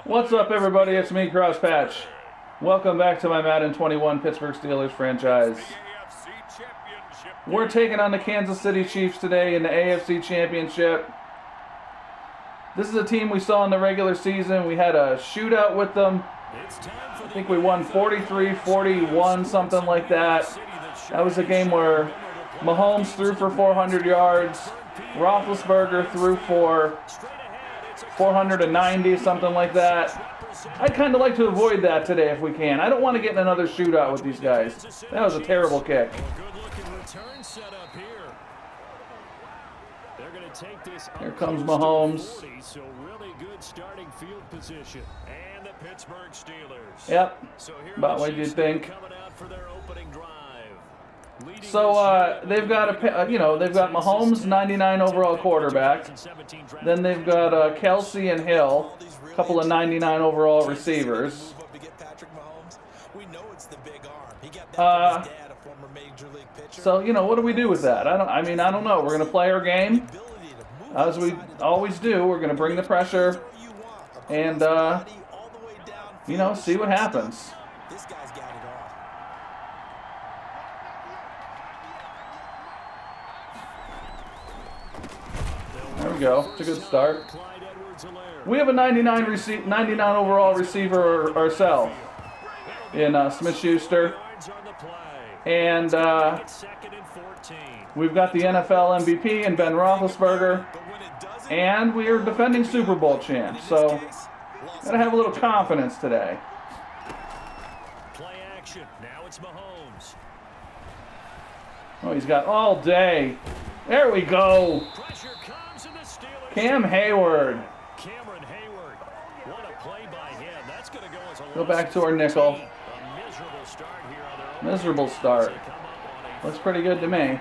What's up, everybody? It's me, Crosspatch. Welcome back to my Madden 21 Pittsburgh Steelers franchise. We're taking on the Kansas City Chiefs today in the AFC Championship. This is a team we saw in the regular season. We had a shootout with them. I think we won 43-41, something like that. That was a game where Mahomes threw for 400 yards. Roethlisberger threw for 490, something like that. I'd kind of like to avoid that today if we can. I don't want to get in another shootout with these guys. That was a terrible kick. Here comes Mahomes. So really good starting field position. And the Pittsburgh Steelers. Yep. About what you'd think. So they've got they've got Mahomes, 99 overall quarterback. Then they've got Kelce and Hill, a couple of 99 overall receivers. So what do we do with that? I don't know. We're gonna play our game as we always do. We're gonna bring the pressure and see what happens. There we go. It's a good start. We have a 99 overall receiver ourselves in Smith-Schuster. And we've got the NFL MVP in Ben Roethlisberger. And we are defending Super Bowl champs. So, gotta have a little confidence today. Play action. Now it's Mahomes. Oh, he's got all day. There we go. Cam Hayward. Cameron Hayward. What a play by him. That's going to go as a Go back to our nickel. A miserable start here on their Miserable start. Looks pretty good to me.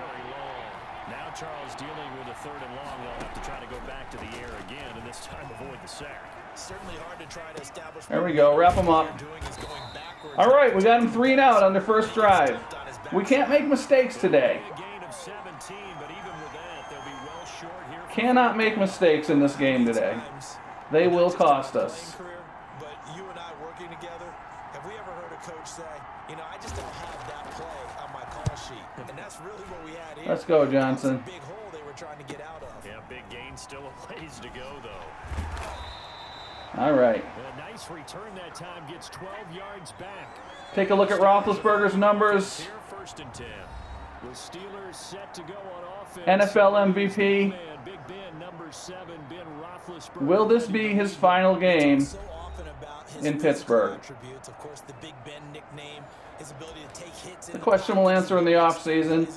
Now Charles dealing with a third and long. They'll have to try to go back to the air again, and this time avoid the sack. Certainly hard to try to establish. There we go. Wrap them up. All right, we got him 3 and out on their first drive. We can't make mistakes today. Cannot make mistakes in this game today. They will cost us. But you and I working together, have we ever heard a coach say, I just don't have that play on my call sheet? And that's really what we had here. Let's go, Johnson. Big hole they were trying to get out of. Yeah, big gain, still a ways to go though. All right. A nice return that time, gets 12 yards back. Take a look at Roethlisberger's numbers. Here, 1st and 10. The Steelers set to go on offense. NFL MVP. Big Ben, number 7, Ben Roethlisberger. Will this be his final game in Pittsburgh? The question we'll answer in the offseason.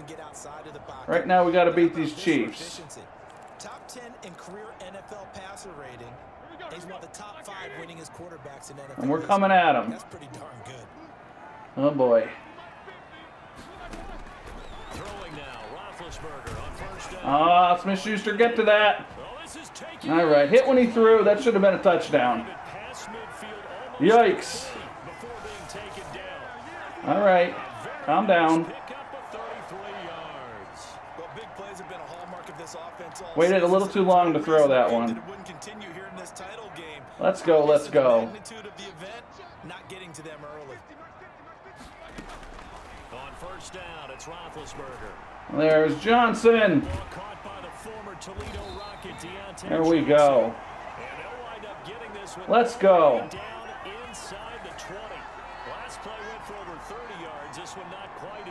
Right now, we got to beat these Chiefs. Top 10 in career NFL passer rating. He's one of the top 5 winningest quarterbacks in NFL. And we're coming at him. That's pretty darn good. Oh boy. Smith-Schuster, get to that. All right, hit when he threw. That should have been a touchdown. Yikes. All right, calm down. Waited a little too long to throw that one. Let's go, let's go. Not getting to them early. On 1st down, it's Roethlisberger. There's Johnson. There we go. Let's go.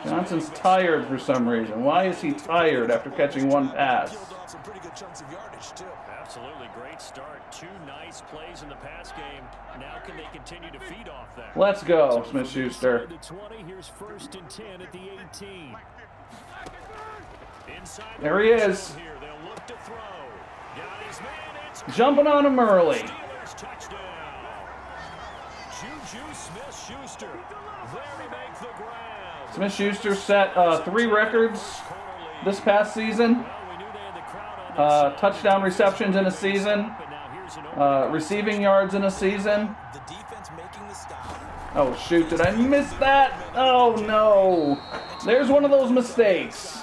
Johnson's tired for some reason. Why is he tired after catching 1 pass? Absolutely great start. 2 nice plays in the pass game. Now can they continue to feed off that? Let's go, Smith-Schuster. Here's 1st and 10 at the 18. There he is. Jumping on him early. Smith-Schuster set 3 records this past season. Touchdown receptions in a season. Receiving yards in a season. Oh, shoot. Did I miss that? Oh, no. There's one of those mistakes.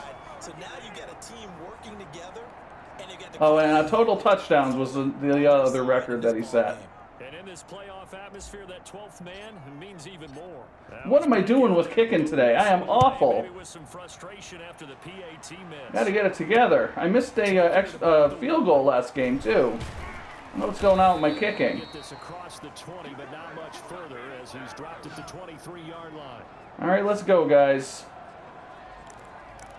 Oh, and total touchdowns was the other record that he set. And in this playoff atmosphere, that 12th man means even more. What am I doing with kicking today? I am awful. Maybe with some frustration after the PAT miss. Got to get it together. I missed a field goal last game too. I don't know what's going on with my kicking. Get this across the 20, but not much further as he's dropped at the 23-yard line. All right, let's go, guys.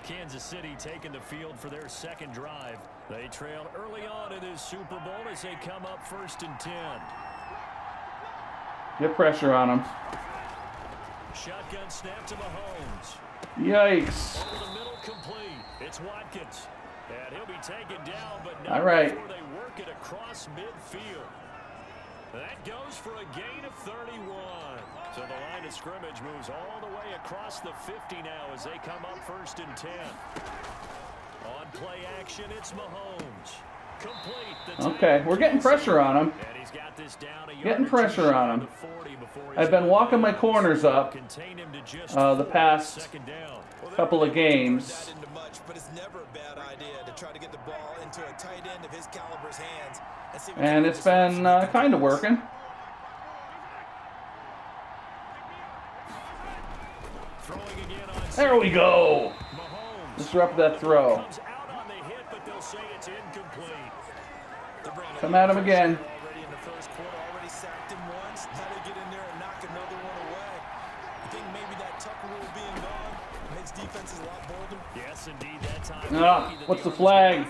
Kansas City taking the field for their second drive. They trail early on in this Super Bowl as they come up 1st and 10. Get pressure on him. Shotgun snap to Mahomes. Yikes. Over the middle, complete. It's Watkins. And he'll be taken down, but not All right. before they work it across midfield. That goes for a gain of 31. So the line of scrimmage moves all the way across the 50 now as they come up 1st and 10. On play action, it's Mahomes. Complete. Okay, we're getting pressure on him. And he's got this down a yard Getting or two pressure short on of him. the 40 before he's I've been able walking to my corners up contain him to just the 4 past second down. couple of games. That into much, but it's never a bad idea to try to get the ball into a tight end of his caliber's hands. And, see if we And can it's been kind of working. Throwing again on There we go. Mahomes. Disrupt that throw. Comes out on the hit, but they'll say it's incomplete. Come at him again. Already in the first quarter, already sacked him once. How to get in there and knock another one away. I think maybe that Tucker rule being gone makes defenses a lot bolder. Yes, indeed, that time. Ah, what's the flag?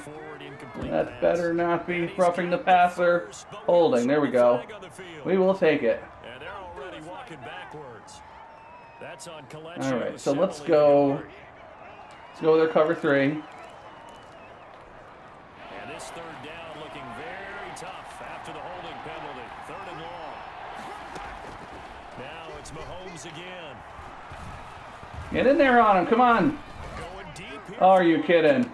That better not be roughing the passer. Holding. There we go. We will take it. And they're already walking backwards. That's on Kelce. All right, so let's go. Let's go with their cover 3. And this 3rd down looking very tough after the holding penalty. 3rd and long. Now it's Mahomes again. Get in there on him. Come on. Going deep here. Oh, are you kidding?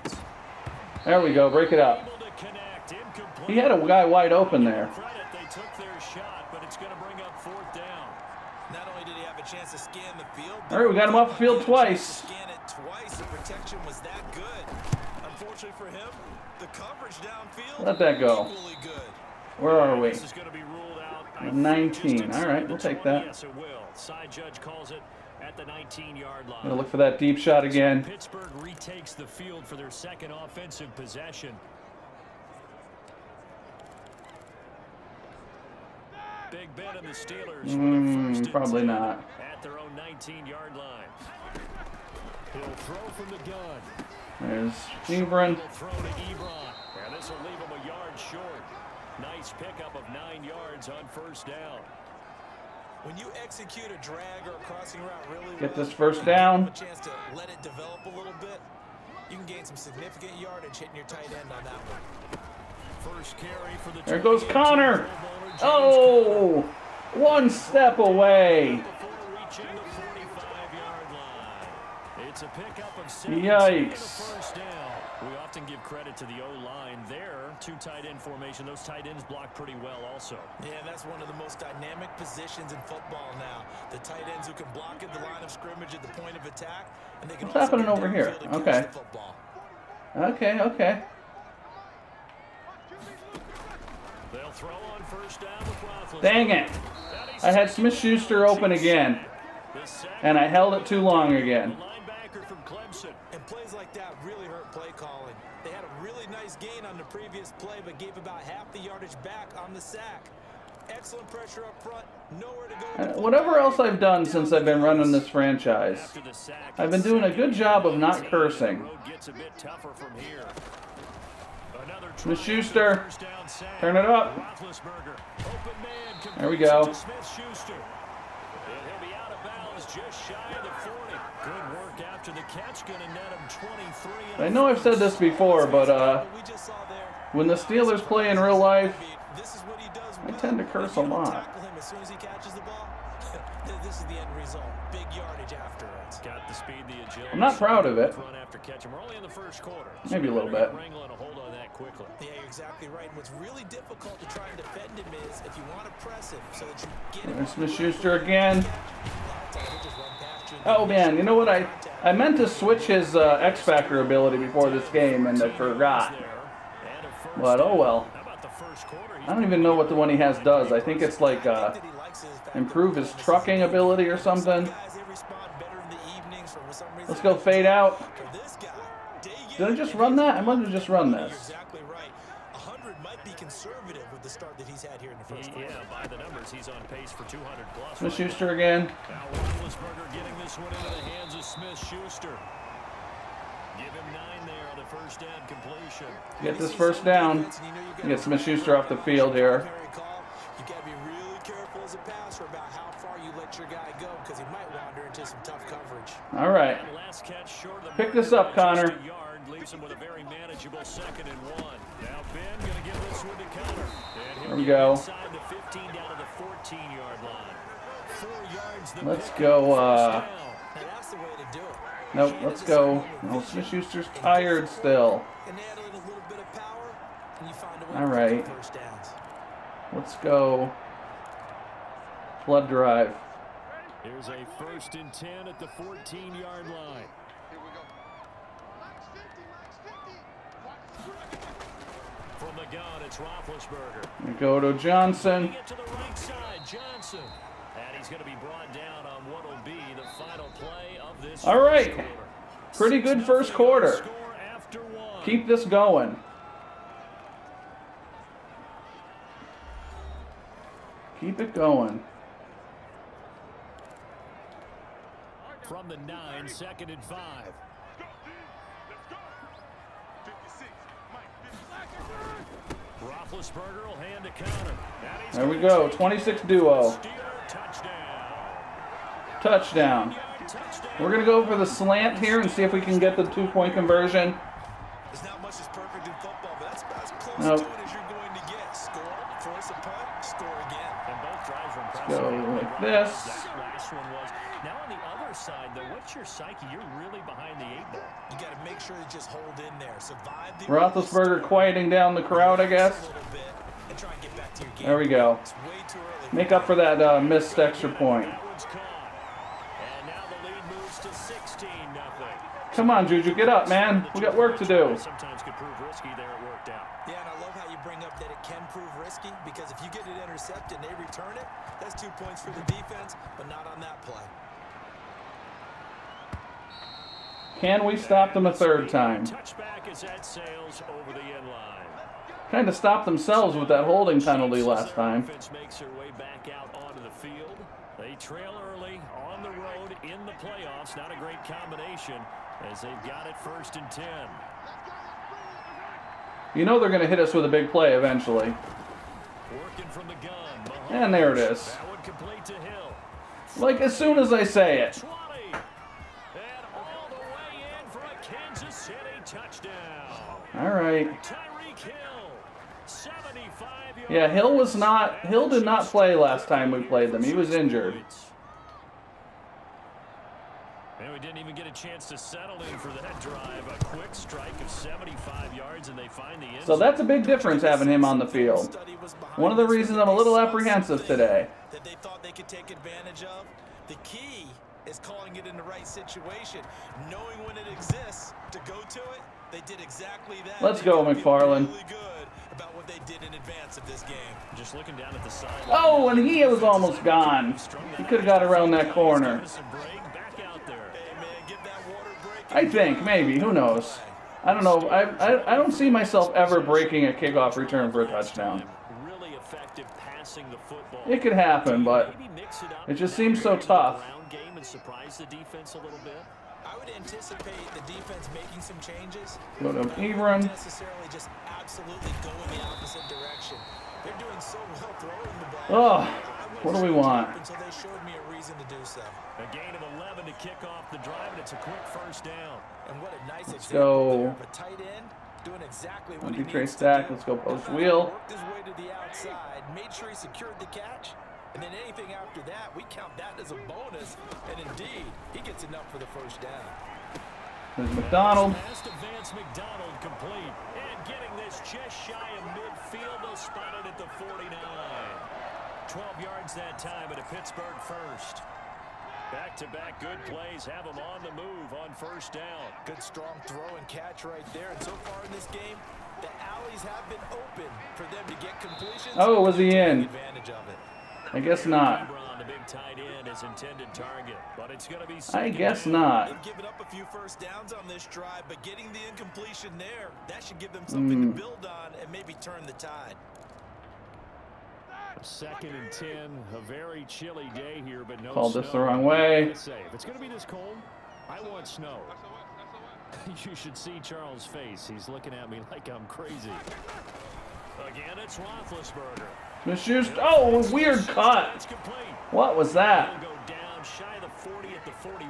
There we go. Break it up. Able to connect. Incomplete. He had a guy wide open there. Credit, they took their shot, but it's going to bring up 4th down. Not only did he have a chance to scan the field, All right, we got him off the field twice. Scan it twice. The protection was that good. Unfortunately for him, the coverage downfield. Let that go. Equally good. Where are we? This is going to be ruled out. 19. All right, we'll take that. Yes, it will. Side judge calls it at the 19-yard line. Gonna look for that deep shot again. Pittsburgh retakes the field for their second offensive possession. Big Ben and the Steelers with a 1st and Probably 10 not. at their own 19-yard line. He'll throw from the gun. There's Ebron. Will throw to Ebron. And this will leave him a yard short. Nice pickup of 9 yards on 1st down. When you execute a drag or a crossing route really Get well, this first and down. give them a chance to let it develop a little bit, you can gain some significant yardage hitting your tight end on that one. First carry for the There goes 28 Connor. Pro Bowler, James Oh, one step away. before reaching the 45-yard line. It's a pickup of 17 Yikes. and a 1st down. We often give credit to the O-line there. 2 tight end formation. Those tight ends block pretty well also. Yeah, that's one of the most dynamic positions in football now. The tight ends who can block at the line of scrimmage at the point of attack, and they can What's also happening get over here? downfield and catch Okay. the football. Okay. They'll throw on 1st down with Roethlisberger. Dang it. I had Smith-Schuster open again, and I held it too long again. Linebacker from Clemson. And plays like that really hurt play calling. They had a really nice gain on the previous play, but gave about half the yardage back on the sack. Excellent pressure up front. Nowhere to go. with the Whatever else I've done since I've been running this franchise, After the sack, I've been doing a good job of not cursing. road gets a bit tougher from here. Another Smith-Schuster, first down sack. turn it up. Roethlisberger, open man, There we completes go. it to Smith-Schuster. And he'll be out of bounds just shy of the 40. Good work after the catch, gonna net him 23. And I know I've said this before, but we just saw there. when the Steelers play in real life, This is what he does I well. tend to curse If you a don't lot. tackle him as soon as he catches the ball, this is the end result. Big yardage afterwards. got the speed, the agility. I'm not proud of it. Run after catch. And we're only in the first quarter. Maybe a little better bit. get wrangling a hold on that quickly. Yeah, you're exactly right. And what's really difficult to try and defend him is if you want to press him so that you get him. There's Smith-Schuster again. He'll just run past you. Oh man, you know what? I meant to switch his X Factor ability before this game, and I forgot. There. And a first But oh well. How about the first quarter? I don't even know what the one he has does. I think it's like improve his trucking ability or something. Let's go fade out. Did I just run that? I might have just run this. Exactly right. 100 might be conservative with the start that he's had here in the first quarter. Yeah, by the numbers, he's on pace for 200 plus. Smith-Schuster again. Now Roethlisberger getting this one into the hands of Smith-Schuster. Give him 9 there on the first down completion. Get this first down. Get Smith-Schuster off the field here. You got to be really careful as a passer about how far you let your guy go because he might wander into some tough coverage. All right. Pick this up, Connor. Leaves him with a very manageable 2nd and 1. Now Ben going to give this one to Connor. There we go. Inside the 15 down to the 14-yard line. 4 yards. Let's go. That's the way to do it. Nope, let's go. No, Smith-Schuster's tired still. All right. Let's go. Flood drive. Here's a 1st and 10 at the 14-yard line. From the gun, it's Roethlisberger. We go to Johnson. Get to the right side, Johnson. And he's going to be brought down on what will be the final play of this. All right. Pretty good first quarter. Keep this going. Keep it going. From the 9, 2nd and 5. Roethlisberger will hand to counter. There we go. 26 duo. Touchdown. We're going to go for the slant here and see if we can get the 2-point conversion. There's not much that's perfect in football, but that's as close nope. to it as you're going to get. Score, force a punt, score again. And both drives were impressive. Go like this. That last one was. Now on the other side, though, what's your psyche? You're really behind the 8 ball. You got to make sure to just hold in there. Survive the Roethlisberger quieting down the crowd, I guess. And try and get back to your game. There we go. It's way too early. Make up for that missed extra point. That one's caught. And now the lead moves to 16-0. Come on, Juju, get up, man. We got work to do. Sometimes could prove risky. There it worked out. Yeah, and I love how you bring up that it can prove risky because if you get it intercepted and they return it, that's 2 points for the defense, but not on that play. Can we stop them a 3rd time? Touchback is at Sales over the end line. Kind of stopped themselves with that holding penalty last time. Offense makes their way back out onto the field. They trail early on the road in the playoffs. Not a great combination as they've got it 1st and 10. You know they're going to hit us with a big play eventually. Working from the gun. Mahomes. And there it is. That one complete to Hill. Like as soon as I say it. 20. And all the way in for a Kansas City touchdown. All right. Tyreek Hill. 75 yards. Yeah, Hill did not play last time we played them. He was injured. And we didn't even get a chance to settle in for that drive. A quick strike of 75 yards, and they find the end. So that's a big difference having him on the field. One of the reasons I'm a little apprehensive today. That they thought they could take advantage of. The key is calling it in the right situation, knowing when it exists to go to it. They did exactly that. Let's go, McFarland. Really good about what they did in advance of this game. Just looking down at the sideline. Oh, and he was almost gone. He could have got around that corner. I think, maybe. Who knows? I don't know. I don't see myself ever breaking a kickoff return for a touchdown. Really effective passing the football. It could happen, but it just seems so tough. Game and surprise the defense a little bit. I would anticipate the defense making some changes. Go to Ebron. Necessarily just absolutely go in the opposite direction. They're doing so well throwing the ball. Oh, what do we want? Until they showed me a reason to do so. A gain of 11 to kick off the drive, and it's a quick 1st down. And what a nice Let's example go. there of a tight end doing exactly what he Trace needs stack. to do. Let's go post wheel. Worked his way to the outside, made sure he secured the catch, and then anything after that, we count that as a bonus. And indeed, he gets enough for the 1st down. There's McDonald. Pass to Vance McDonald complete. And getting this just shy of midfield. They'll spot it at the 49. 12 yards that time at a Pittsburgh 1st. Back-to-back good plays have them on the move on 1st down. Good strong throw and catch right there. And so far in this game, The alleys have been open for them to get completions. Oh, was he in? Advantage of it. I guess not. The big tight end is intended target, but it's going to be I guess not. They've given up a few first downs on this drive, but getting the incompletion there, that should give them something to build on and maybe turn the tide. 2nd and 10, a very chilly day here, but no Called snow. this the wrong way. If it's going to be this cold, I want snow. You should see Charles' face. He's looking at me like I'm crazy. Again, it's Roethlisberger. Smith-Schuster. Oh, weird cut. What was that? Go down shy of the 40 at the 41.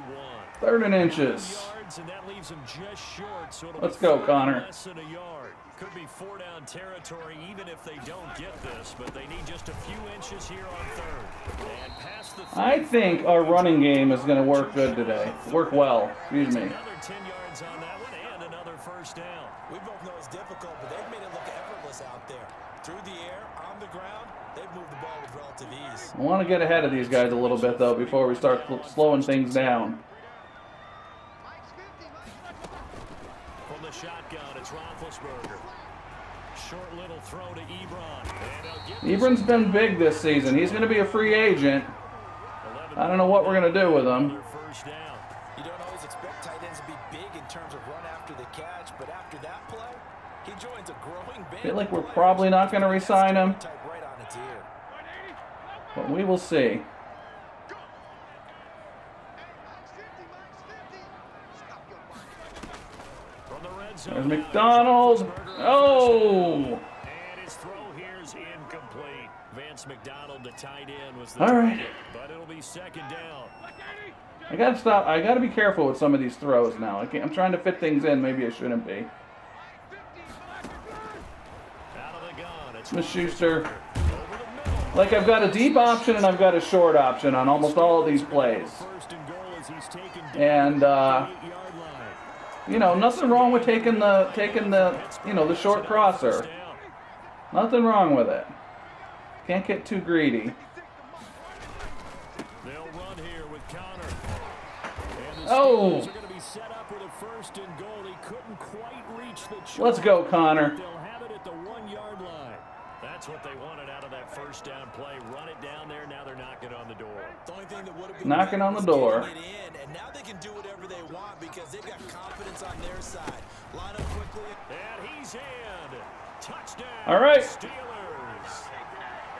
3rd and inches. And that leaves him just short, so Let's go, Connor. less than a yard. Could be 4-down territory even if they don't get this, but they need just a few inches here on 3rd. And past the I think our running game is going to work good today. Work well. Excuse me. another 10 yards on that one and another first down. We both know it's difficult, but they've made it look effortless out there. Through the air, on the ground, they've moved the ball with relative ease. I want to get ahead of these guys a little bit, though, before we start slowing things down. From the shotgun, it's Roethlisberger. Short little throw to Ebron. Ebron's been big this season. He's going to be a free agent. I don't know what we're going to do with him. First down. You don't always expect tight ends to be big in terms of run after the catch, but after that play, he joins a growing band. I feel like we're probably not going to re-sign him, Right on its ear. but we will see. From the red zone. There's McDonald. Oh! And his throw here is incomplete. Vance McDonald, the tight end, was the All right. target, but it'll be 2nd down. I got to stop. I got to be careful with some of these throws now. I'm trying to fit things in. Maybe I shouldn't be. Out of the gun, it's Smith-Schuster. Like, I've got a deep option and I've got a short option on almost all of these plays. first and goal as he's taken down And, the 8-yard line. you know, nothing wrong with taking the the short crosser. Nothing wrong with it. Can't get too greedy. They'll run here with Connor. And the Oh! Steelers are going to be set up with a 1st and goal. He couldn't quite reach the chalk. Let's go, Connor. They'll have it at the 1-yard line. That's what they wanted out of that first down play. Run it down there. Now they're knocking on the door. The only thing that would have been Knocking on the was door. getting it in, and now they can do whatever they want because they've got confidence on their side. Line up quickly. And he's in. Touchdown. All right. Steelers.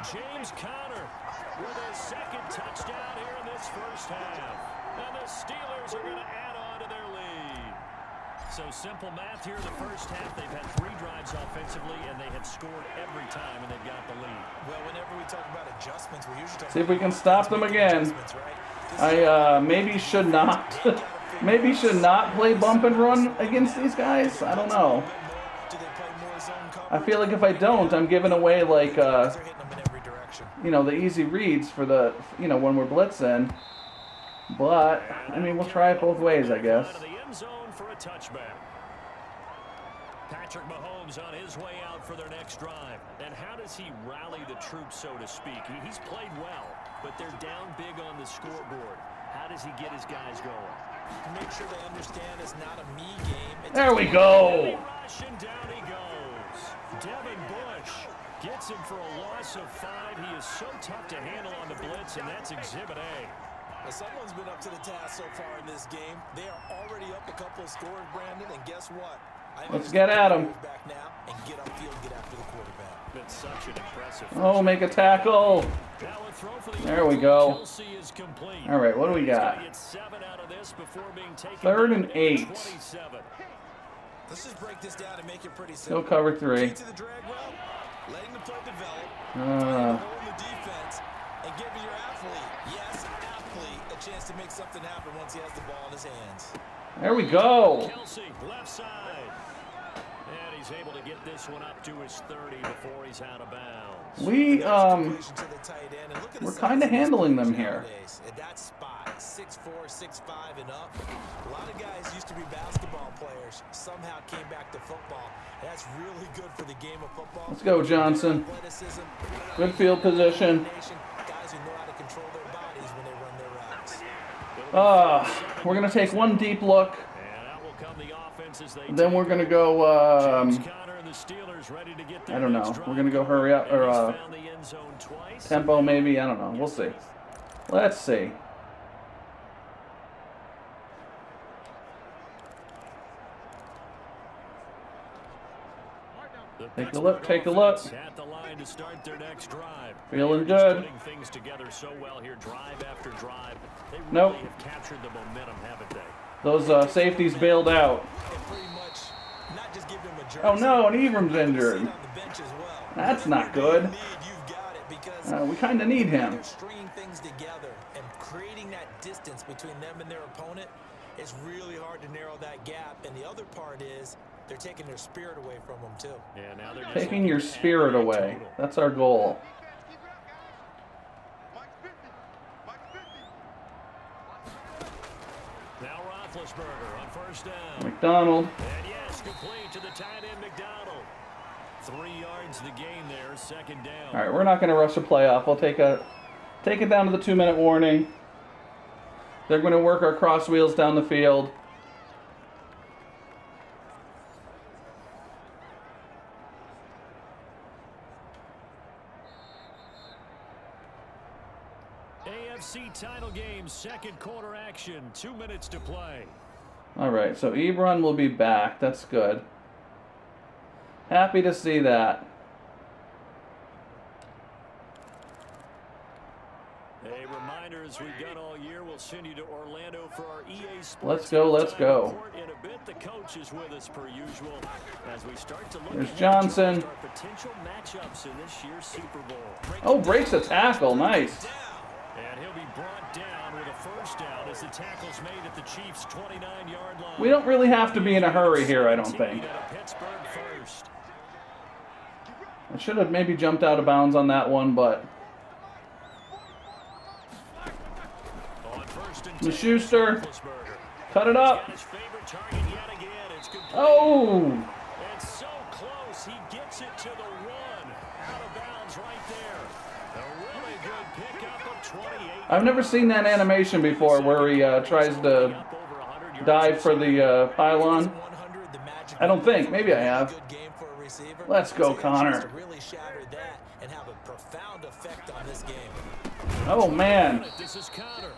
James Conner with his 2nd touchdown here in this first half. And the Steelers are going to add on to their lead. So simple math here in the first half. They've had 3 drives offensively, and they have scored every time, and they've got the lead. Well, whenever we talk about adjustments, we usually talk See if we can about stop them again. adjustments, right? I maybe should not. Maybe should not play bump and run against these guys. I don't know. Do they play more zone coverage? I feel like if I don't, I'm giving away like They're hitting them in every direction. the easy reads for the when we're blitzing. But I mean, we'll try it both ways, I guess. Out of the end zone for a touchback. Patrick Mahomes on his way out for their next drive. And how does he rally the troops, so to speak? He's played well, but they're down big on the scoreboard. How does he get his guys going? To make sure they understand it's not a me game. It's There we go. Rush and down he goes. Devin Bush gets him for a loss of 5. He is so tough to handle on the blitz, and that's Exhibit A. Well, someone's been up to the task so far in this game. They are already up a couple of scores, Brandon, and guess what? Let's get at him. Back now and get upfield, get after the quarterback. That's such an impressive. Oh, make a tackle. Now a throw for the There we go. Kelce is complete. All right, what do we got? Get 7 out of this before being taken 3rd and down at 8. 27. Let's just break this down and make it pretty Still simple. cover 3. Key to the drag route, letting the play develop, holding the defense, and giving your athlete, a chance to make something happen once he has the ball in his hands. There we go. Kelce, left side. And he's able to get this one up to his 30 before he's out of bounds. We're kind of handling them here. At that spot, 6'4", 6'5", and up. A lot of guys used to be basketball players, somehow came back to football. That's really good for the game of football. Let's go, Johnson. Athleticism, Good field position. guys who know how to control their bodies when they run their routes. We're going to take one deep look. And out will come the offense as they Then we're going to go the Steelers ready to get I don't know. We're going to go hurry up. Or tempo maybe. I don't know. We'll see. Let's see. Take a look. Take a look. At the line to start their next drive. Feeling good. Putting things together so well here, drive after drive. They really Nope. have captured the momentum, haven't they? Those safeties bailed out. Oh no, and Ebrams injured. That's not good. We kind of need him. They're stringing things together and creating that distance between them and their opponent. It's really hard to narrow that gap. And the other part is they're taking their spirit away from them too. Yeah, now they're Taking your spirit away. That's our goal. Now Roethlisberger on first down. McDonald. And yes, complete to the tight end McDonald. 3 yards the gain there, second down. All right, we're not going to rush a playoff. We'll take it down to the 2-minute warning. They're going to work our cross wheels down the field. AFC title game, second quarter action, 2 minutes to play. All right, so Ebron will be back. That's good. Happy to see that. A reminder, as we've done all year, we'll send you to Orlando for our EA Sports. Let's go, let's go. In a bit, the coach is with us per usual as we start to look There's ahead Johnson. to our potential matchups in this year's Super Bowl. Oh, breaks a tackle. Nice. And he'll be brought down with a first down as the tackle's made at the Chiefs' 29-yard line. We don't really have to be in a hurry here, I don't think. Pittsburgh first. I should have maybe jumped out of bounds on that one, but Smith-Schuster, cut it up. Oh! It's so close, he gets it to the 1. Out of bounds right there. A really good pickup of 28. I've never seen that animation before where he tries to dive for the pylon. I don't think. Maybe I have. Let's go, Connor. Oh, man. This is Connor.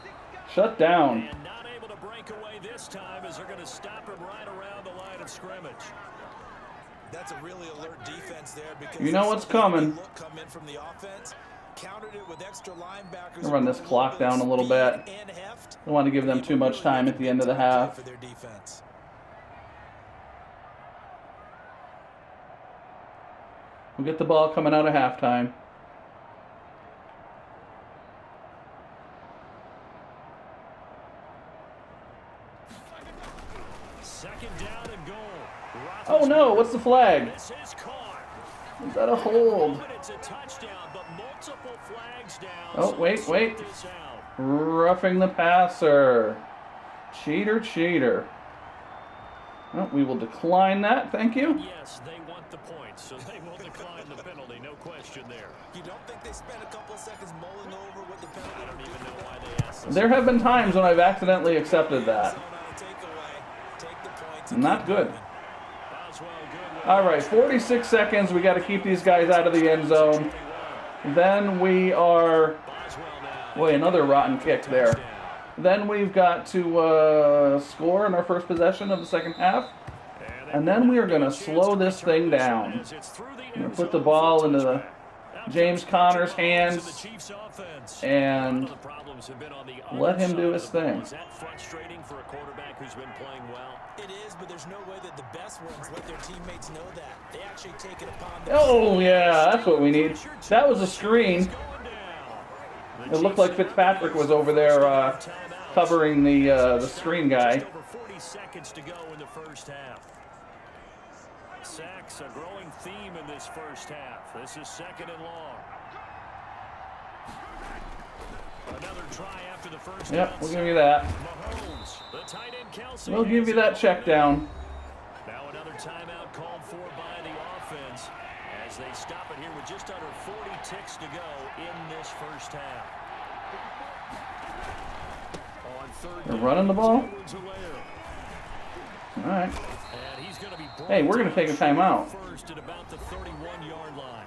Shut down. And not able to break away this time as they're going to stop him right around the line of scrimmage. That's a really alert defense there because you know what's coming. Come in from the offense, countered it with extra linebackers. I'll run this clock down a little bit. I don't want to give them too much time at the end of the half. For their defense. We'll get the ball coming out of halftime. Second down and goal. Oh no, what's the flag? This is caught. Is that a hold? It's a touchdown, but multiple flags down. Oh, wait. Roughing the passer. Cheater. Well, we will decline that, thank you. Yes, they want the points, so they will decline the penalty, no question there. You don't think they spent a couple of seconds mulling over what the penalty? I don't even know why they asked us. There have been times when I've accidentally accepted that. Not good. All right, 46 seconds. We got to keep these guys out of the end zone. Then we are... Boy, another rotten kick there. Then we've got to score in our first possession of the second half. And then we are going to slow this thing down. We're going to put the ball into James Conner's hands and let him do his thing. Is that frustrating for a quarterback who's been playing well? It is, but there's no way that the best ones let their teammates know that. They actually take it upon themselves. Oh, yeah, that's what we need. That was a screen. It looked like Fitzpatrick was over there covering the screen guy. Over 40 seconds to go in the first half. Sacks, a growing theme in this first half. This is second and long. Another try after the first. Yep, we'll give you that. Mahomes, the tight end Kelce. We'll give you that check down. Now another timeout called for by the offense as they stop it here with just under 40 ticks to go in this first half. On third They're running the ball. All right. And he's going to be Hey, we're going to take a timeout. first at about the 31-yard line.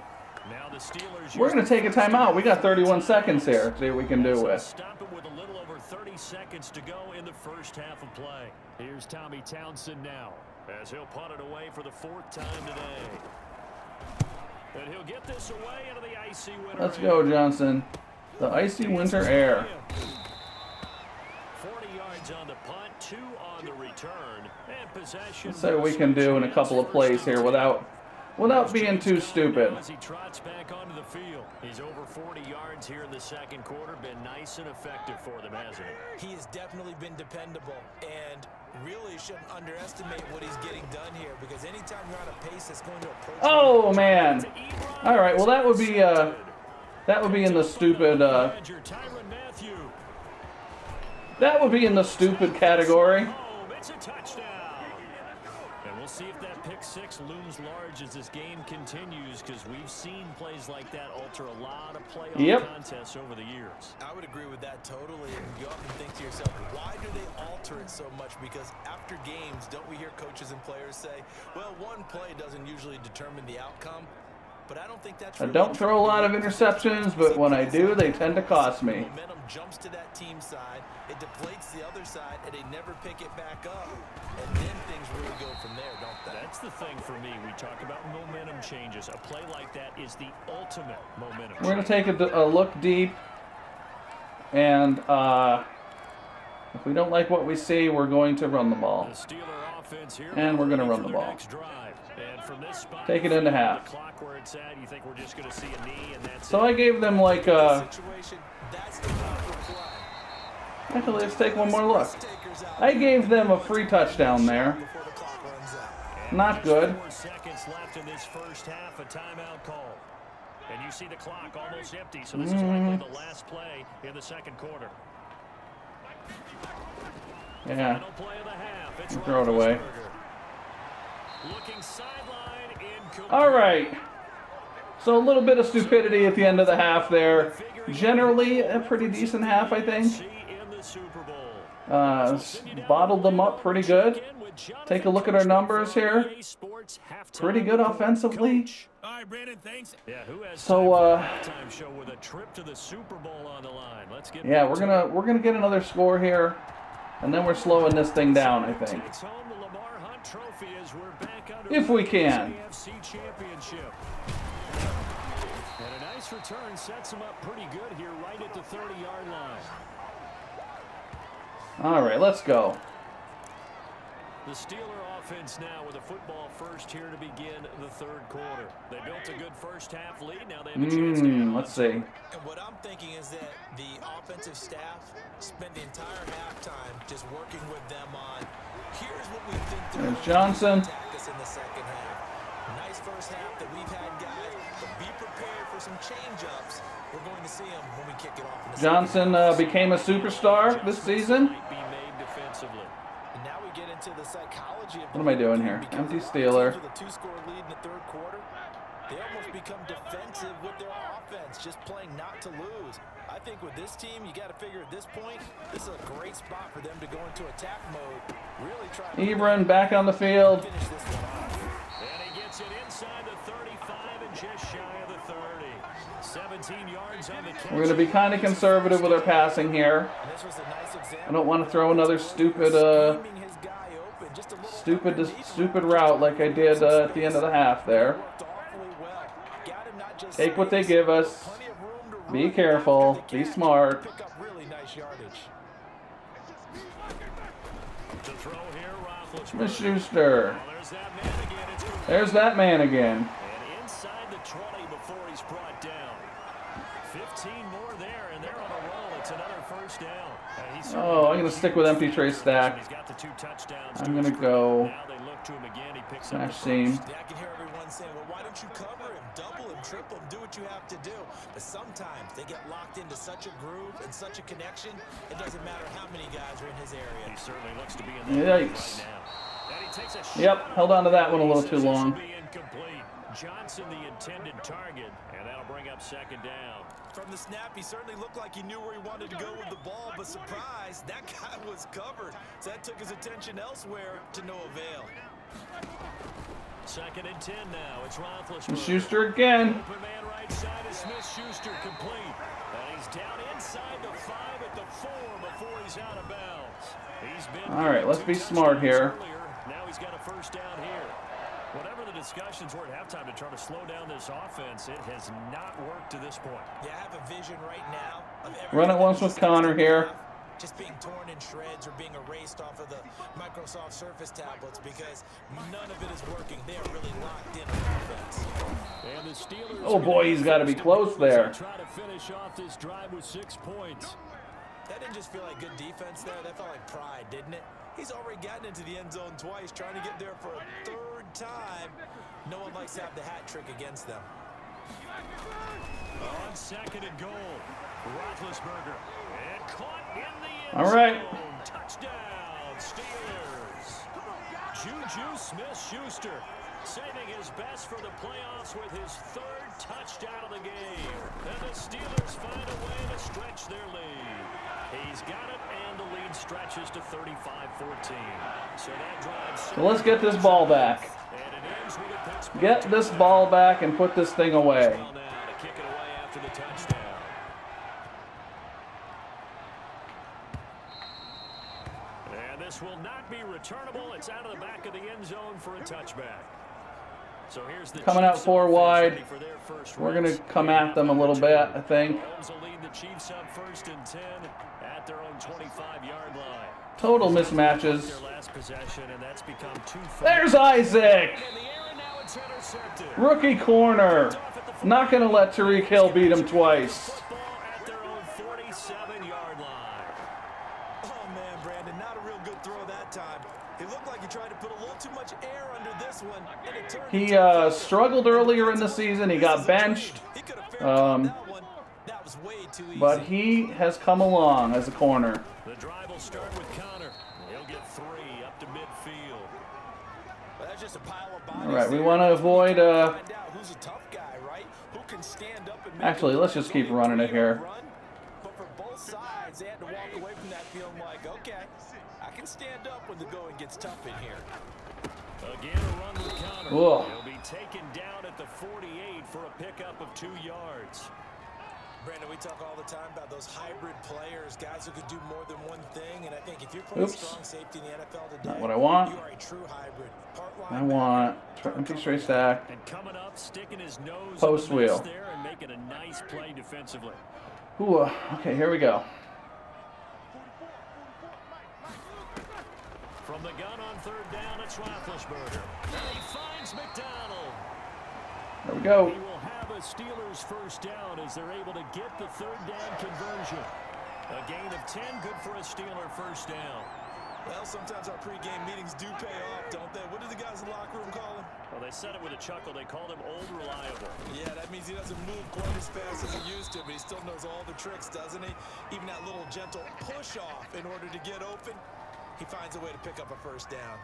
Now the Steelers. We're going to take a timeout. We got 31 seconds here. See what we can do with. Stop it with a little over 30 seconds to go in the first half of play. Here's Tommy Townsend now, as he'll punt it away for the 4th time today. And he'll get this away into the icy winter. Let's go, Johnson. The icy winter air. 40 yards on the punt, 2 on the return, and possession. Let's see what we can do in a couple of plays here without being too stupid. As he trots back onto the field. He's over 40 yards here in the second quarter. Been nice and effective for them, hasn't he? He has definitely been dependable, and really shouldn't underestimate what he's getting done here, because anytime you're on a pace that's going to approach. Oh man! All right, well that would be in the stupid. That would be in the stupid category. It's a touchdown. And we'll see if that pick six looms large as this game continues, because we've seen plays like that alter a lot of playoff contests over the years. I would agree with that totally, and you often think to yourself, why do they alter it so much? Because after games, don't we hear coaches and players say, well, one play doesn't usually determine the outcome? But I don't think that's I don't throw a lot of interceptions, but when I do, they tend to cost me. Momentum jumps to that team side, it deflates the other side, and they never pick it back up. And then things really go from there, don't they? That's the thing for me. We talk about momentum changes. A play like that is the ultimate momentum. We're going to take a look deep, and if we don't like what we see, we're going to run the ball. And we're going to run the ball. Take it into half. So I gave them like actually, let's take one more look. I gave them a free touchdown there. Not good. 4 seconds left in this first half, a timeout call. And you see the clock almost empty, so this is likely the last play in the second quarter. Yeah. Final play of the half. It's Throw it away. Looking sideline incomplete. All right. So a little bit of stupidity at the end of the half there. Generally, a pretty decent half, I think. Bottled them up pretty good. Take a look at our numbers here. Pretty good offensively. So yeah, we're gonna get another score here, and then we're slowing this thing down, I think. If we can. AFC Championship. And a nice return sets him up pretty good here right at the 30-yard line. All right, let's go. The Steeler offense now with a football first here to begin the third quarter. They built a good first half lead. Now they have a chance to get let's see. And what I'm thinking is that the offensive staff spent the entire halftime just working with them on, here's what we think they're There's Johnson. attack us in the second half. Nice first half that we've had, guys, but be prepared for some change-ups. We're going to see them when we kick it off in the Johnson became a superstar this season. And now we get into the psychology of What am I doing here? Empty Steeler. With a 2-score lead in the third quarter, they almost become defensive with their offense, just playing not to lose. I think with this team, you got to figure at this point, this is a great spot for them to go into attack mode. Really try to Ebron back on the field. finish this one off. And he gets it inside the 35 and just shy of the 30. 17 yards on the catch. We're going to be kind of conservative with our passing here. And this was a nice example. I don't want to throw another stupid Scheming his guy open, just a little stupid route like I did at the end of the half there. worked awfully well. Got him not just Take what they give us. plenty of room to Be run careful. after the Be catch. smart. Pick up really nice yardage. To throw here, Roethlisberger. Smith-Schuster. Well, there's that man again. There's that man again. And inside the 20 before he's brought down. 15 more there, and they're on a roll. It's another first down. Oh, I'm going to stick with empty tray stack. He's got the 2 touchdowns. I'm going to go Now they look to him again. He picks up smash the seam. Yeah, I can hear everyone saying, well, why don't you cover him, double him, triple him, do what you have to do. But sometimes they get locked into such a groove and such a connection, it doesn't matter how many guys are in his area. He certainly looks to be in that right Yikes. now. And he takes a Yep, shot. held on to that one a little too long. Be incomplete. Johnson the intended target, and that'll bring up second down. From the snap, he certainly looked like he knew where he wanted to go with the ball, but surprise, that guy was covered. So that took his attention elsewhere to no avail. Second and 10 now. It's Roethlisberger. Schuster again. Open man right side is Smith-Schuster complete. And he's down inside the 5 at the 4 before he's out of bounds. He's been All right, let's be smart here. earlier. Now he's got a first down here. Whatever the discussions were at halftime to try to slow down this offense, it has not worked to this point. Yeah, I have a vision right now of Run it once with Connor here. Just being torn in shreds or being erased off of the Microsoft Surface tablets because none of it is working. They are really locked in on offense. And the Steelers, Oh boy, he's got to be close there. Try to finish off this drive with 6 points. That didn't just feel like good defense there. That felt like pride, didn't it? He's already gotten into the end zone twice, trying to get there for a 3rd time. No one likes to have the hat trick against them. On 2nd and goal, Roethlisberger. And caught in the end All right. zone. Touchdown, Steelers. Juju Smith-Schuster saving his best for the playoffs with his 3rd touchdown of the game. And the Steelers find a way to stretch their lead. He's got it, and the lead stretches to 35-14. So that drives. So let's get this ball back. And it ends with a Pittsburgh. Get this ball back and put this thing away. Well, now to kick it away after the touchdown. And this will not be returnable. It's out of the back of the end zone for a touchback. So here's the Coming out Chiefs 4 wide. for their first We're going race. to come at them a little bit, I think. Mahomes will lead the Chiefs up 1st and 10 at their own 25-yard line. Total mismatches. Their last possession, and that's become 2 for There's Isaac. in the air, and now it's intercepted. Rookie corner. Not going to let Tyreek Hill beat him twice. Football at their own 47-yard line. Oh, man, Brandon, not a real good throw that time. It looked like he tried to put a little too much air under this one, and it turned He struggled earlier in the season. He got benched. He could have fair caught that one. That was way too easy. But he has come along as a corner. The drive will start with Connor. He'll get 3 up to midfield. Well, that's just a pile of bodies. All right, we want to avoid... Find out who's a tough guy, right? Who can stand up and make Actually, let's just keep running it here. But for both sides, they had to walk away from that feeling like, okay, I can stand up when the going gets tough in here. Again, a run with Connor. Whoa. He'll be taken down at the 48 for a pickup of 2 yards. Brandon, we talk all the time about those hybrid players, guys who could do more than one thing, and I think if you're playing strong safety in the NFL today, Not what I want. you are a true hybrid. I want empty straight stack. And coming up, sticking his nose Post in the mix wheel. there and making a nice play defensively. Ooh, okay, here we go. From the gun on 3rd down, it's Roethlisberger. And he finds McDonald. There we go. He will have a Steelers first down as they're able to get the 3rd down conversion. A gain of 10, good for a Steeler first down. Well, sometimes our pregame meetings do pay off, don't they? What do the guys in the locker room call him? Well, they said it with a chuckle. They called him Old Reliable. Yeah, that means he doesn't move quite as fast as he used to, but he still knows all the tricks, doesn't he? Even that little gentle push-off in order to get open, he finds a way to pick up a first down.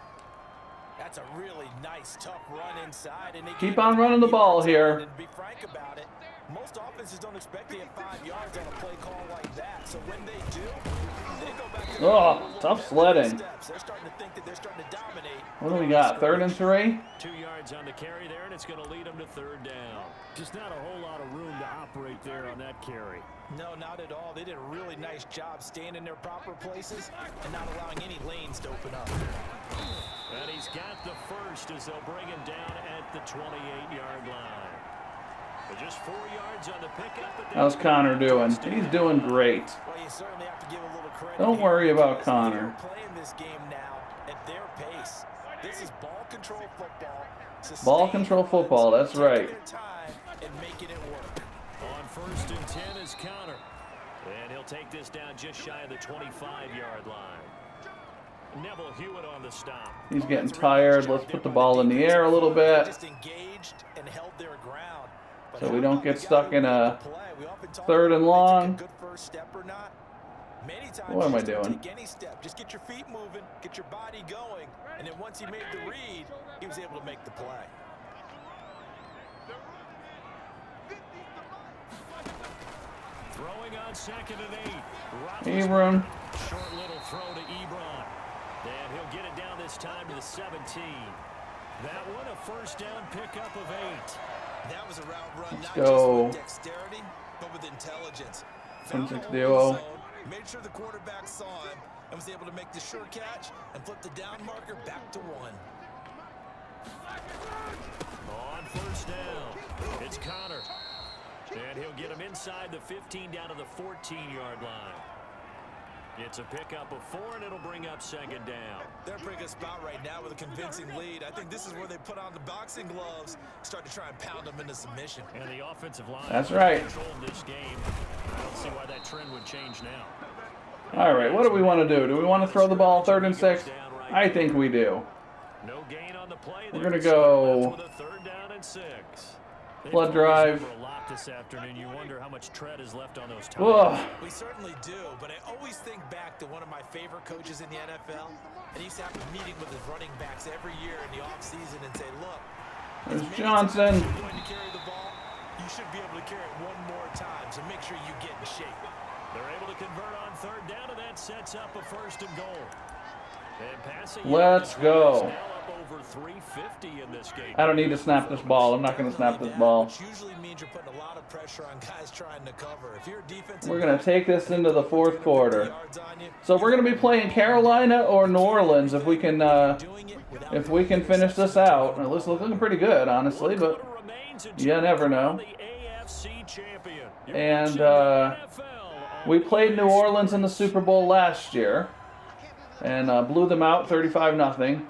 That's a really nice, tough run inside. And they Keep on running the ball here. And be frank about it, most offenses don't expect to get 5 yards on a play call like that. So when they do, they go back to Tough sledding. They're starting to think that they're starting to dominate. What do we got? 3rd and 3? 2 yards on the carry there, and it's going to lead them to 3rd down. Just not a whole lot of room to operate there on that carry. No, not at all. They did a really nice job staying in their proper places and not allowing any lanes to open up. And he's got the first as they'll bring him down at the 28-yard line. But just 4 yards on the pickup. How's Connor doing? He's doing great. Well, you certainly have to give a little credit. Don't worry about Connor. They're playing this game now at their pace. This is ball control football. Ball control football, that's right. Taking their time and making it work. On 1st and 10 is Connor. And he'll take this down just shy of the 25-yard line. Neville Hewitt on the stop. He's getting tired. Let's put the ball in the air a little bit Just engaged and held their ground. so we don't get stuck in a 3rd and long. Good first step or not. Many times What am I you just don't doing? take any step. Just get your feet moving, get your body going, and then once he made the read, he was able to make the play. Throwing on 2nd and 8. Ebron. Short little throw to Ebron. And he'll get it down this time to the 17. That one a first down pickup of 8. That was a route run, Let's not go. just with dexterity, but with intelligence. From Found the 6 hole in the duo. zone, made sure the quarterback saw him and was able to make the sure catch and flip the down marker back to 1. On first down, it's Connor. And he'll get him inside the 15 down to the 14-yard line. It's a pickup of 4, and it'll bring up 2nd down. They're in a pretty good spot right now with a convincing lead. I think this is where they put on the boxing gloves, start to try and pound them into submission. And the offensive line. That's right. Controlled this game. I don't see why that trend would change now. All right, what do we want to do? Do we want to throw the ball 3rd and 6? I think we do. No gain on the play. We're going to go with a 3rd down and 6. flood drive. A lot this afternoon. You wonder how much tread is left on those Ugh. tires. We certainly do, but I always think back to one of my favorite coaches in the NFL, and he used to have a meeting with his running backs every year in the offseason and say, look, There's Johnson. you're going to carry the ball, you should be able to carry it one more time, so make sure you get in shape. They're able to convert on 3rd down, and that sets up a 1st and goal. And passing Let's go. now up over 350 in this game. I don't need to snap this ball. I'm not going to snap this ball. Which usually means you're putting a lot of pressure on guys trying to cover. If you're a defensive We're going to take this into the 4th quarter. yards on you, So we're going to be playing Carolina or New Orleans if we can finish this out. It looks looking pretty good, honestly, but you never know. The AFC champion. And we played New Orleans in the Super Bowl last year and blew them out 35-0. They'll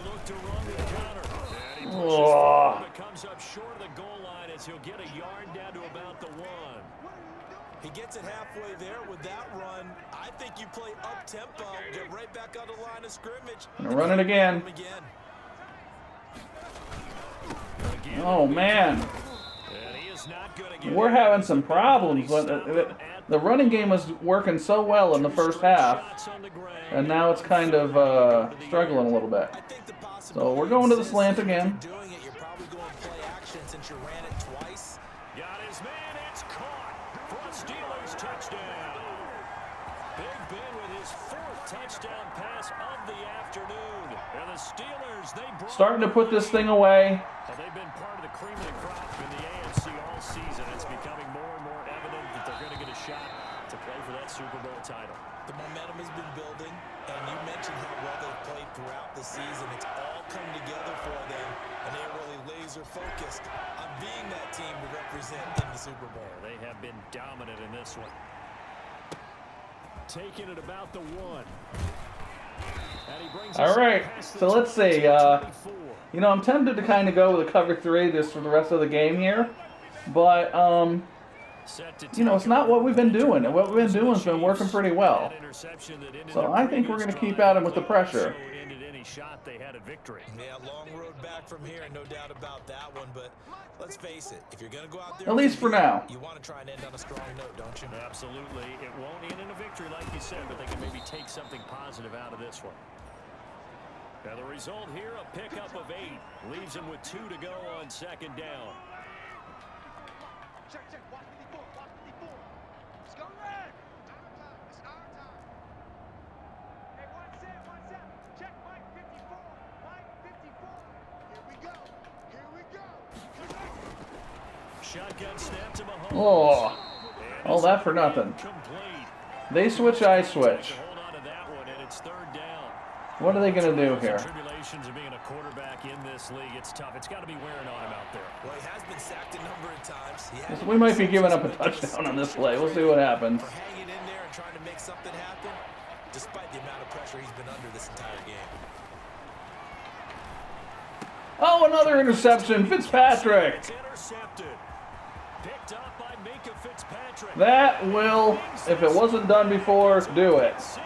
look to run with Connor. And he pushes Oh. forward, but comes up short of the goal line as he'll get a yard down to about the 1. he gets it halfway there with that run. I think you play up-tempo, get right back on the line of scrimmage. Gonna run it again. Oh, man. And he is not going to get We're having some problems. The running game was working so well in the first half, shots on the ground. and now it's kind of struggling a little bit. So we're going to the slant again. Doing it, you're probably going play action since you ran it twice. Got his man, it's caught for a Steelers touchdown. Big Ben with his 4th touchdown pass of the afternoon. And the Steelers, they brought Starting to put this thing away. Well, they've been part of the cream of the crop in the AFC all season. It's becoming more and more evident that they're going to get a shot to play for that Super Bowl title. The momentum has been building, and you mentioned how well they've played throughout the season. It's all come together for them, and they're really laser focused on being that team to represent in the Super Bowl. They have been dominant in this one. Taking it about the 1. And he brings All us right, past the so let's see. 24. You know, I'm tempted to kind of go with a cover 3 just for the rest of the game here, but you know, it's not what we've been doing. And what we've been doing has been working pretty well. So I think we're going to keep at him with the pressure. Shot they had a victory. Yeah, long road back from here, no doubt about that one. But let's face it, if you're going to go out there, At least for now. you want to try and end on a strong note, don't you? Absolutely. It won't end in a victory like you said, but they can maybe take something positive out of this one. Now the result here, a pickup of 8. Leaves him with 2 to go on 2nd down. Check, watch 54, watch 54. Let's go red. It's our time. Hey, one set. Check Mike 54. Mike 54. Here we go. Shotgun snap to Mahomes. All that for nothing. Complete. They switch, I switch. Hold on to that one, and it's 3rd down. What are they going to do here? Tribulations of being a quarterback in this league, it's tough. It's got to be wearing on him out there. Well, he has been sacked a number of times. We might be giving up a touchdown on this play. We'll see what happens. For hanging in there and trying to make something happen, despite the amount of pressure he's been under this entire game. Oh, another interception. Fitzpatrick. It's intercepted. Picked up by Minka Fitzpatrick. That will, if it wasn't done before, do it. 6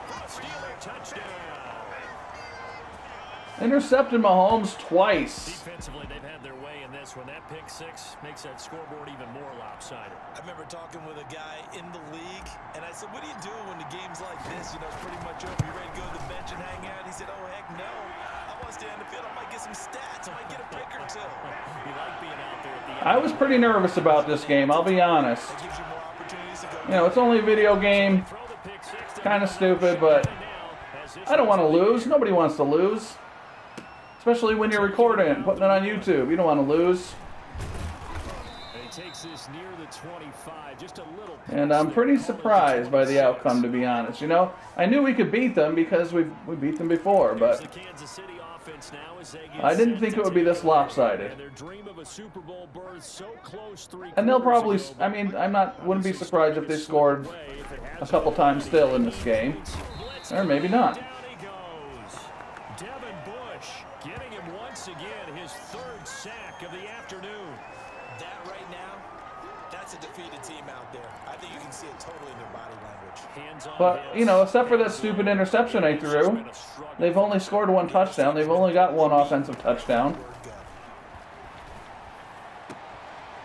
for a Steeler touchdown. Intercepted Mahomes twice. Defensively, they've had their way in this one. That pick 6 makes that scoreboard even more lopsided. I remember talking with a guy in the league, and I said, what do you do when the game's like this? You know, it's pretty much over. You ready to go to the bench and hang out? He said, oh, heck no. I on, stay on the field. I might get some stats. I might get a pick or two. You like being out there at the end. I was pretty nervous about this game, I'll be honest. That gives you more opportunities to go. You know, it's only a video game. Throw the pick six to Kind of stupid, but I don't want to lose. Nobody wants to lose. Especially when you're recording it and putting it on YouTube. You don't want to lose. He takes this near the 25, just a little. And I'm pretty surprised by the outcome, to be honest. You know, I knew we could beat them because we beat them before, but I didn't think it would be this lopsided. And they'll probably, I mean, wouldn't be surprised if they scored a couple times still in this game. Or maybe not. Devin Bush getting him once again his third sack of the afternoon. That right now, that's a defeated team out there. I think you can see it totally in their body language. Hands on But, you know, except for that stupid interception I threw, they've only scored one touchdown. They've only got one offensive touchdown.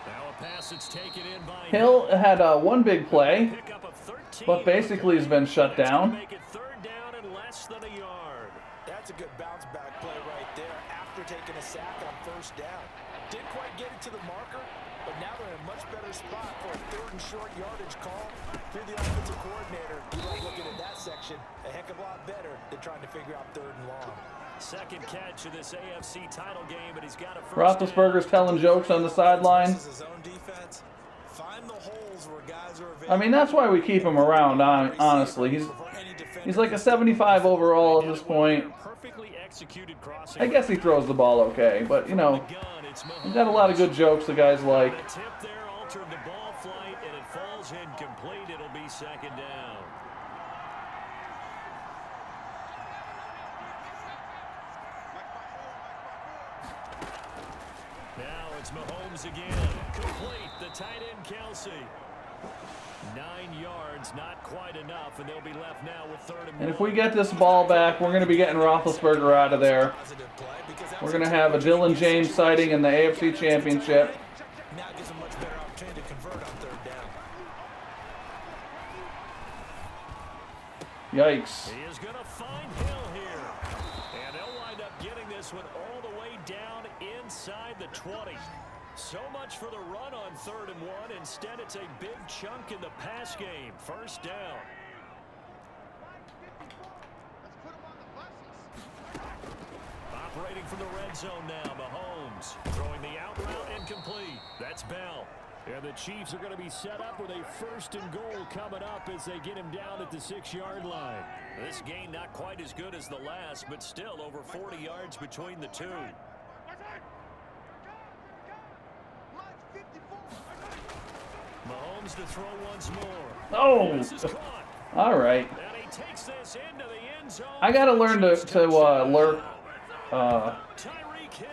Now a pass that's taken in by Hill had one big play, pick up a 13, but basically has been shut down. make it third down and less than a yard. That's a good bounce back play right there after taking a sack on first down. Didn't quite get it to the marker, but now they're in a much better spot for a third and short yardage call. You're the offensive coordinator. You like looking at that section a heck of a lot better than trying to figure out third and long. Second catch of this AFC title game, but he's got a first Roethlisberger's telling jokes on the sideline. This is his own defense. Find the holes where guys are I mean, that's why we keep him around, honestly. He's like a 75 overall at this point. perfectly executed crossing. I guess he throws the ball okay, but, you know, he's got a lot of good jokes the guys like. The tip there altered the ball flight, and it falls incomplete. It'll be second down. Now it's Mahomes again. Complete. The tight end, Kelce. 9 yards, not quite enough, and they'll be left now with third and And if we get this ball back, we're going to be getting Roethlisberger out of there. We're going to have a Dylan James sighting in the AFC Championship. Now gives a much better opportunity to convert on third down. Yikes. He is going to find Hill here. And they'll wind up getting this one all the way down inside the 20. So much for the run on third and one. Instead, it's a big chunk in the pass game. First down. Operating from the red zone now, Mahomes throwing the out route incomplete. That's Bell. And the Chiefs are going to be set up with a first and goal coming up as they get him down at the 6-yard line. This gain not quite as good as the last, but still over 40 yards between the two. Mahomes to throw once more. Oh! This is caught. All right. And he takes this into the end zone. I got to learn to lurk, Tyreek Hill.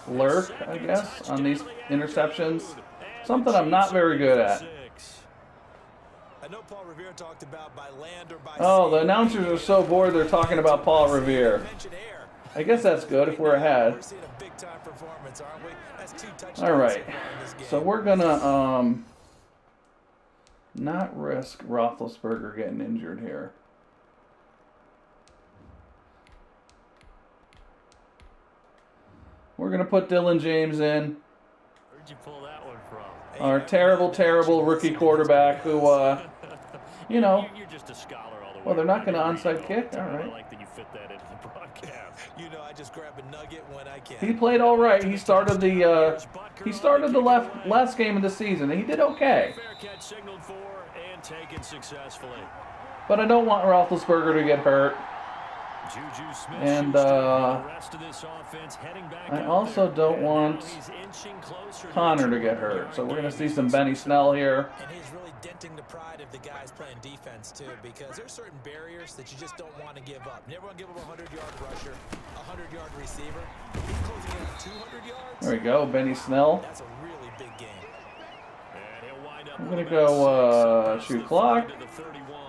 lurk, I guess, on these interceptions. Something I'm not very good at. I know Paul Revere talked about by land or by Oh, sea. the announcers are so bored they're talking about Paul Revere. Mention air. I guess that's good if we're ahead. We're seeing a big time performance, aren't we? That's 2 touchdowns All right. so far in this game. So we're gonna not risk Roethlisberger getting injured here. We're gonna put Dylan James in, Where'd you pull that one from? our terrible rookie quarterback who, you know, You're just a scholar all the way. well, they're not gonna around. onside kick. All I right. like that you fit that into the broadcast. You know, I just grab a nugget when I can. He played all right. He started the last game of the season, and he did okay. Fair catch signaled for and taken successfully. But I don't want Roethlisberger to get hurt. Juju Smith-Schuster, And, the rest of this offense heading back I out also there. don't And want now he's inching closer Connor to get 200 hurt. So we're going to see gains. some Benny Snell here. And he's really denting the pride of the guys playing defense, too, because there's certain barriers that you just don't want to give up. Never want to give up a 100-yard rusher, a 100-yard receiver. He's closing in on 200 yards. There we go, Benny Snell. That's a really big game. And he'll wind up I'm with going to go about 6 shoot yards clock. to the 31.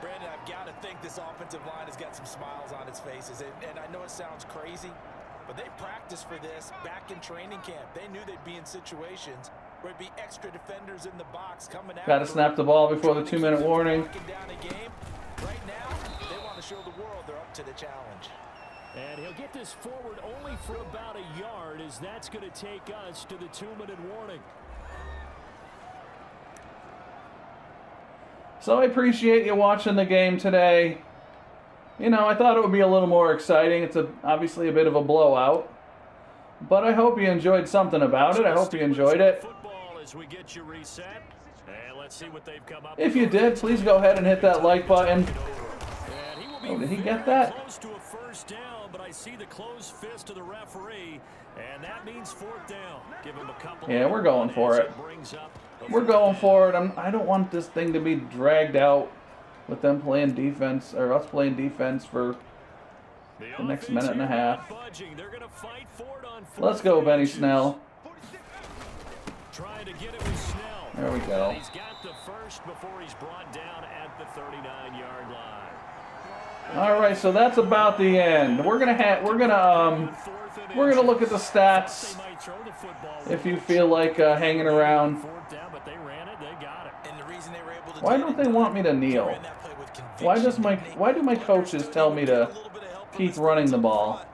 Brandon, I've got to think this offensive line has got some smiles on its faces. And I know it sounds crazy, but they practiced for this back in training camp. They knew they'd be in situations where it'd be extra defenders in the box coming out. Got to snap the ball before the 2-minute warning. Down a game. Right now, they want to show the world they're up to the challenge. And he'll get this forward only for about a yard, as that's going to take us to the 2-minute warning. So I appreciate you watching the game today. You know, I thought it would be a little more exciting. It's obviously a bit of a blowout. But I hope you enjoyed something about it. I hope you enjoyed it. If you did, please go ahead and hit that like button. Oh, did he get that? Close to a first down, but I see the closed fist of the referee, and that means fourth down. Give him a couple. Yeah, we're going for it. We're going for it. I don't want this thing to be dragged out with them playing defense, or us playing defense for the next minute and a half. Let's go, Benny Snell. There we go. He's got the first before he's brought down at the 39-yard line. All right, so that's about the end. We're gonna look at the stats. If you feel like hanging around. Why don't they want me to kneel? Why do my coaches tell me to keep running the ball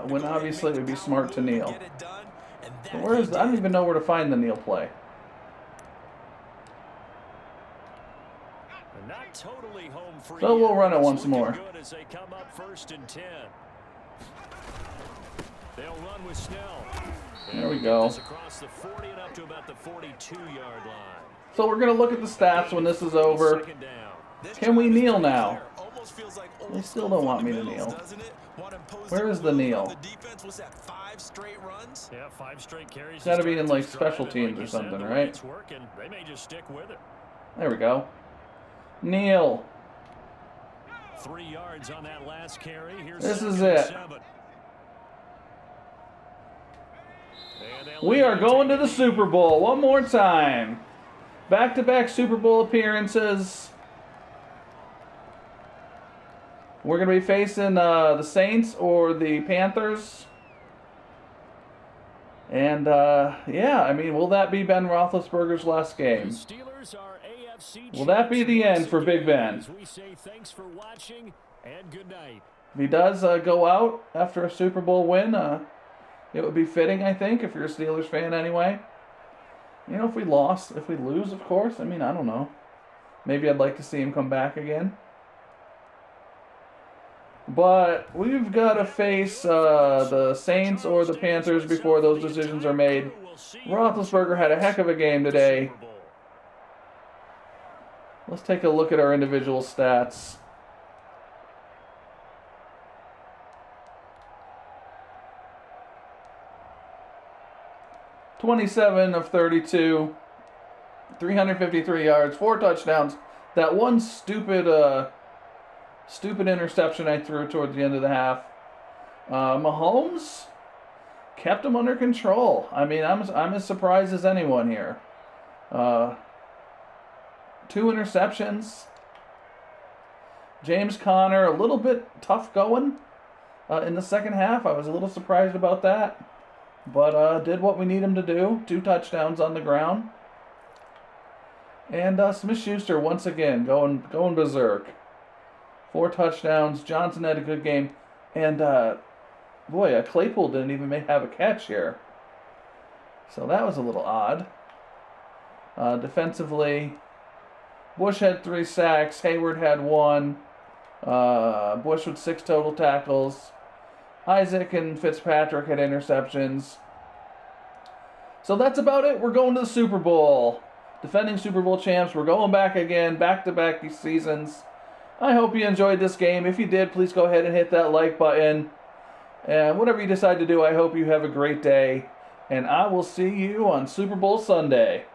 when obviously it would be smart to kneel? So I don't even know where to find the kneel play. So we'll run it once more. There we go. So we're going to look at the stats when this is over. Can we kneel now? They still don't want me to kneel. Where is the kneel? Yeah, 5 straight carries. It's got to be in like special teams or something, right? They may just stick with it. There we go. Kneel. 3 yards on that last carry. Here's this is it. We are going to the Super Bowl one more time. Back-to-back Super Bowl appearances. We're going to be facing the Saints or the Panthers. And, yeah, I mean, will that be Ben Roethlisberger's last game? Will that be the end for Big Ben? We say thanks for watching and good night. If he does go out after a Super Bowl win, it would be fitting, I think, if you're a Steelers fan anyway. You know, if we lose, of course. I mean, I don't know. Maybe I'd like to see him come back again. But we've got to face the Saints or the Panthers before those decisions are made. Roethlisberger had a heck of a game today. Let's take a look at our individual stats. (27 of 32), 353 yards, 4 touchdowns. That one stupid interception I threw towards the end of the half. Mahomes kept him under control. I mean, I'm as surprised as anyone here. 2 interceptions. James Conner, a little bit tough going in the second half. I was a little surprised about that. But did what we need him to do. 2 touchdowns on the ground. And Smith-Schuster once again going berserk. 4 touchdowns. Johnson had a good game. And, boy, Claypool didn't even have a catch here. So that was a little odd. Defensively, Bush had 3 sacks. Hayward had 1. Bush with 6 total tackles. Isaac and Fitzpatrick had interceptions. So that's about it. We're going to the Super Bowl. Defending Super Bowl champs. We're going back again. Back-to-back seasons. I hope you enjoyed this game. If you did, please go ahead and hit that like button. And whatever you decide to do, I hope you have a great day. And I will see you on Super Bowl Sunday.